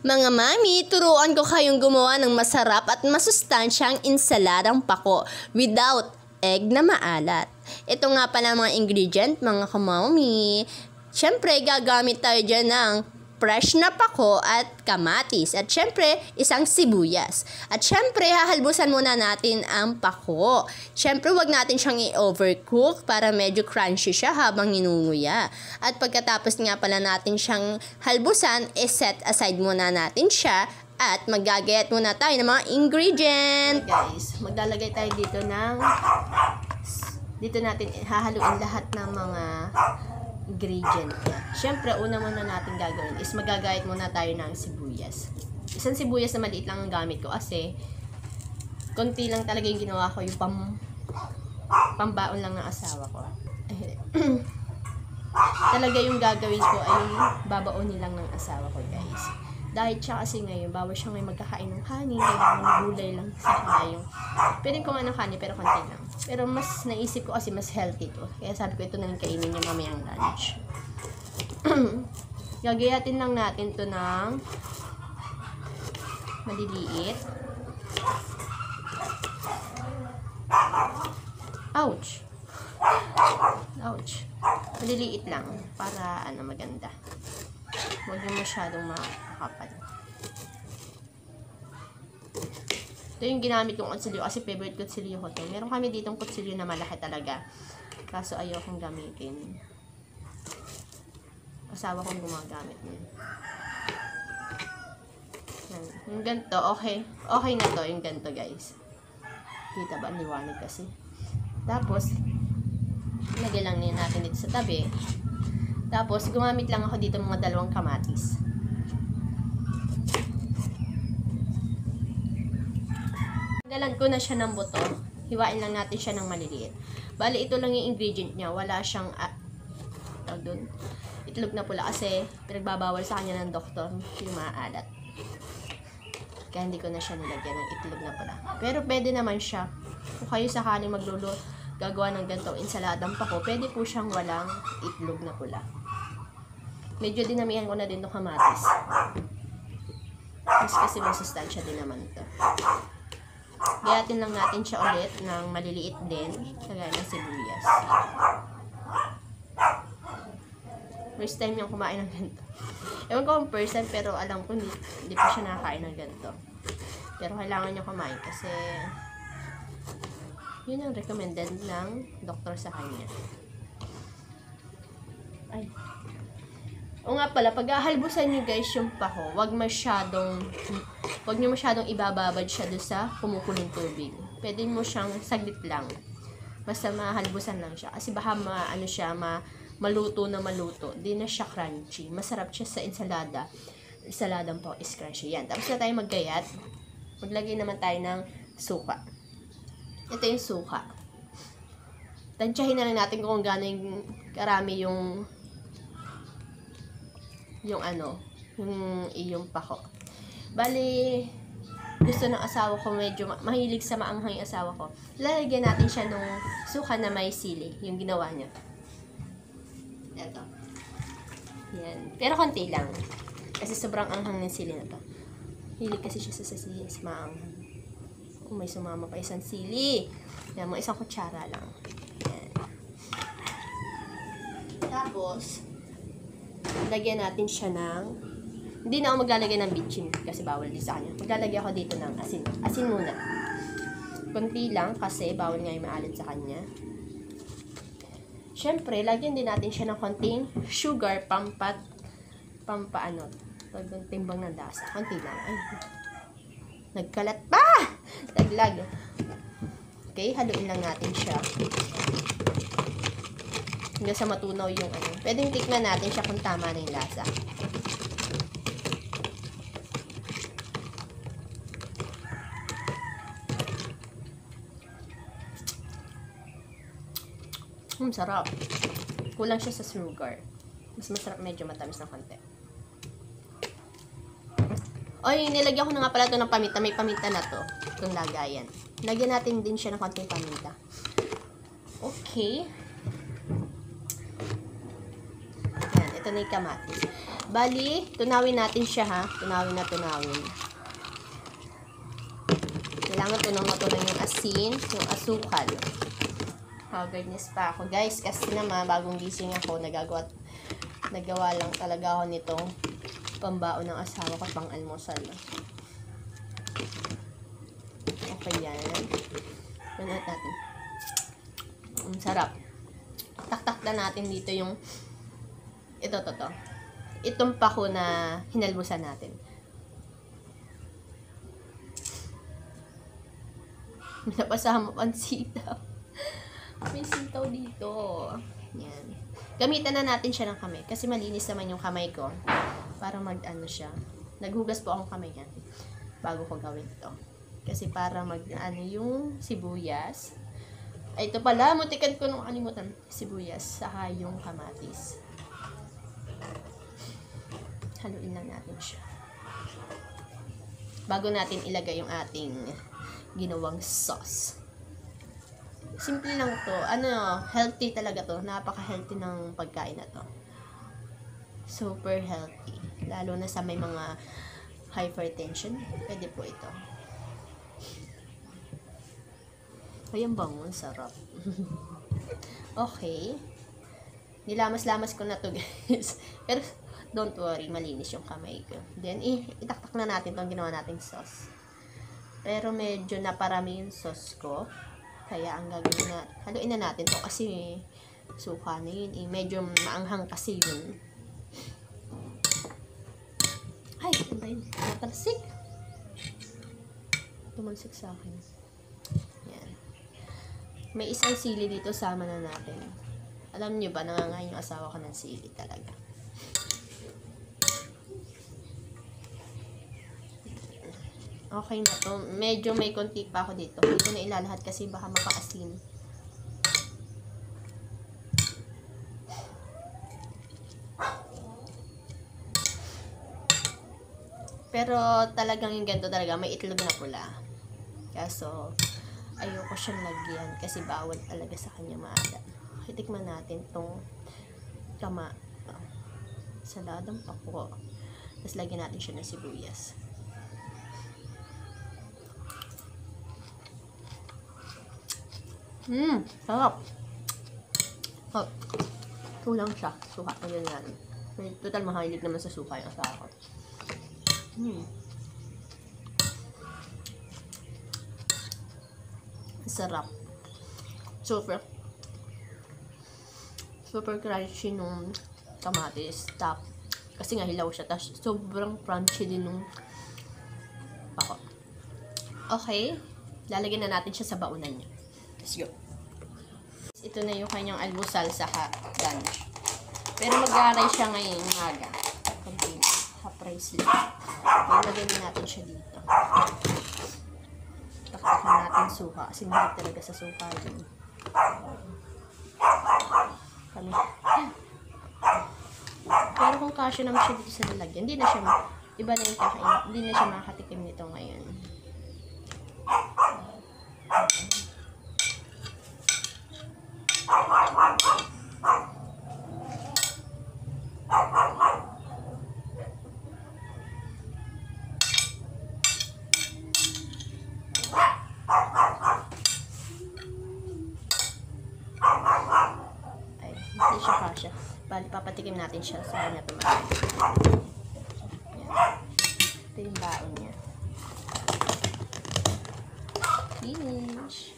Mga mami, turuan ko kayong gumawa ng masarap at masustansyang insaladang pako without egg na maalat. Ito nga pala mga ingredient, mga kamami. Siyempre, gagamit tayo dyan ng fresh na pako at kamatis. At syempre, isang sibuyas. At syempre, hahalbusan muna natin ang pako. Syempre, wag natin siyang i-overcook para medyo crunchy siya habang inunguya. At pagkatapos nga pala natin siyang halbusan, set aside muna natin siya. At maggagayat muna tayo ng mga ingredient. Guys, maglalagay tayo dito ng... Dito natin hahaluin lahat ng mga ingredient. Siyempre, una muna natin gagawin is magagayat muna tayo ng sibuyas. Isang sibuyas na maliit lang ang gamit ko kasi konti lang talaga yung ginawa ko, yung pambaon lang ng asawa ko. Talaga yung gagawin ko ay yung babaonin lang ng asawa ko, guys. Dahil siya kasi ngayon, bawal siyang may magkakain ng kanin, kaya gulay lang sa kayo. Pwede ko nga ng kanin, pero konti lang. Pero mas naisip ko kasi mas healthy to. Kaya sabi ko ito na yung kainin niya mamayang lunch. Gagayatin lang natin to ng maliliit. Ouch! Ouch! Maliliit lang para maganda. Huwag yung masyadong makakapal. Ito yung ginamit kong kutsilyo kasi favorite kutsilyo ko to. Meron kami ditong kutsilyo na malaki talaga. Kaso ayokong gamitin. Asawa kong gumagamit nun. Yung ganito, okay. Okay na to, yung ganito, guys. Kita ba? Liwanag kasi. Tapos, lagay lang natin dito sa tabi. Tapos, gumamit lang ako dito mga 2 kamatis. Tanggalan ko na siya ng buto. Hiwain lang natin siya ng maliliit. Bali, ito lang yung ingredient niya. Wala siyang, itlog na pula kasi pinagbabawal sa kanya ng doktor yung maalat. Kaya hindi ko na siya nilagyan ng itlog na pula. Pero pwede naman siya. Kung kayo sakaling gagawa ng ganitong insaladang pako, pwede po siyang walang itlog na pula. Medyo dinamihan ko na din itong kamatis. Mas kasi may sustansya din naman ito. Gayatin lang natin siya ulit ng maliliit din, kagaya ng sibuyas. First time niyang kumain ng ganito. Ewan ko kung first time, pero alam ko hindi pa siya nakakain ng ganito. Pero kailangan niya kumain kasi yun ang recommended ng doktor sa kanya. Ay. O nga pala, pag ahalbusan nyo guys yung pako, wag nyo masyadong ibababad siya doon sa kumukulong tubig. Pwede mo siyang saglit lang. Basta mahalbusan lang siya. Kasi baka maluto na maluto. Di na siya crunchy. Masarap siya sa ensalada. Ensaladang pako is crunchy. Yan. Tapos na tayo maggayat. Maglagay naman tayo ng suka. Ito yung suka. Tansyahin na lang natin kung gaano karami yung iyong pako. Bali, gusto ng asawa ko, medyo mahilig sa maanghang yung asawa ko. Lalagyan natin siya ng suka na may sili, yung ginawa niya. Ito. Yan. Pero konti lang. Kasi sobrang anghang ng sili na to. Hilig kasi siya sa sili, sa maanghang. Kung may sumama pa isang sili. Yan, mga isang kutsara lang. Yan. Tapos, lagyan natin siya ng, hindi na ako maglalagay ng bitchin kasi bawal din sa kanya. Maglalagay ako dito ng asin. Asin muna. Kunti lang kasi bawal nga yung maalat sa kanya. Siyempre, lagyan din natin siya ng konting sugar, timbang ng lasa. Konti lang. Ay, nagkalat pa! Naglag. Okay, haluin lang natin siya. Hanggang sa matunaw yung Pwedeng tikman natin siya kung tama na yung lasa. Sarap. Kulang siya sa sugar. Mas masarap, medyo matamis na konti. Oy, nilagyan ko na nga pala ito ng paminta. May paminta na to. Itong lagayan. Lagyan natin din siya ng konting paminta. Okay. Yan, ito na yung kamatis. Bali, tunawin natin siya ha. Tunawin na tunawin. Kailangan tunong-tunong yung asin, yung asukal. Haggardness pa ako. Guys, kasi naman, bagong gising ako, nagawa lang talaga ako nitong pambaon ng asawa ko pang almusal. Okay yan. Ganun natin. Ang sarap. Taktak na natin dito yung ito. Itong pako na hinalmusan natin. Napasahan mo pang sitaw. May sitaw dito. Yan. Gamitan na natin siya ng kamay. Kasi malinis naman yung kamay ko. Para mag-ano siya. Naghugas po akong kamay yan. Bago ko gawin ito. Kasi para mag-ano yung sibuyas. Ay, ito pala. Mutikan ko nung kalimutan. Sibuyas. Saka yung kamatis. Haluin lang natin siya. Bago natin ilagay yung ating ginawang sauce. Simple lang to. Healthy talaga to. Napaka-healthy ng pagkain na to. Super healthy. Lalo na sa may mga hypertension. Pwede po ito. Ay, ang bango. Sarap. Okay. Nilamas-lamas ko na to, guys. Pero, don't worry. Malinis yung kamay ko. Then, itaktak na natin itong ginawa nating sauce. Pero, medyo naparami yung sauce ko. Kaya, ang gagawin na, haluin na natin to kasi suka na yun. Medyo maanghang kasi yun. Ay, ano ba yun? Natalsik. Tumalsik sa akin. Yan. May isang sili dito, sama na natin. Alam nyo ba, nangangain yung asawa ko ng sili talaga. Okay na to. Medyo may konti pa ako dito. Hindi ko na ilalahat kasi baka makaasim. Pero talagang yung ganito talaga, may itlog na pula. Kaso, ayoko siyang lagyan kasi bawal talaga sa kanya maalat. Tikman natin tong saladang pako. Tapos lagyan natin siya ng sibuyas. Sarap. Oh, kulang siya. Suka ko yun yan. Total mahilig naman sa suka yung asawa ko. Sarap. Super crunchy nung kamatis. Kasi nga hilaw siya. Tapos sobrang crunchy din nung pako. Okay. Lalagyan na natin siya sa baunan niya. Let's go. Ito na yung kanyang almusal sa lunch. Pero mag-aaray siya ngayon umaga. Half-rice lang. Ilagay natin siya dito. Taktak na natin suka. Kasi mahilig talaga sa suka yun. Pero kung kasya naman siya dito sa lalagyan, hindi na siya iba na yung kakain. Hindi na siya makakatikim nito ngayon. Hindi siya kasya. Bali, papatikim natin siya sa kanya tumakas. Ito yung baon niya. Finish.